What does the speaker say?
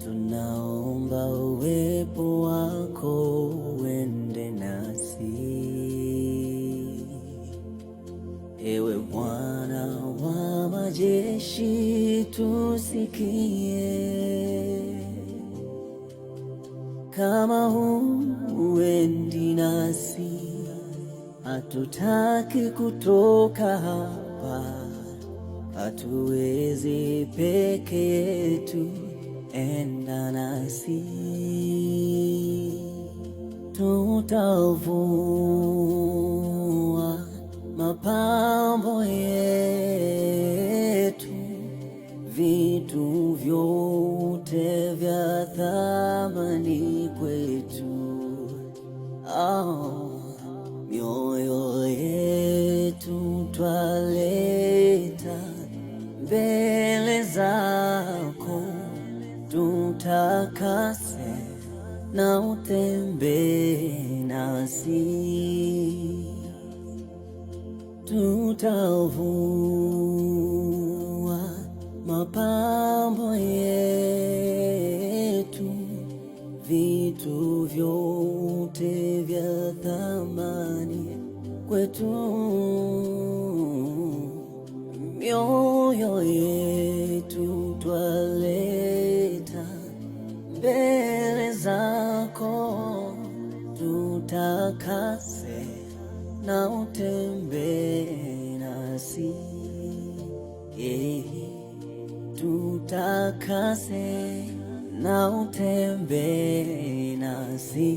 tunaomba uwepo wako uende nasi. Ewe Bwana wa majeshi, tusikie. Kama huendi nasi, hatutaki kutoka hapa, hatuwezi peke yetu, enda nasi. Tutavua mapambo yetu, vitu vyote vya thamani kwetu. Mioyo yetu twaleta mbele zako, tutakase na utembee nasi. Tutavua mapambo yetu, vitu vyote vya thamani kwetu. Mioyo yetu twaleta mbele zako, tutakase na utembee nasi. Tutakase na utembee nasi.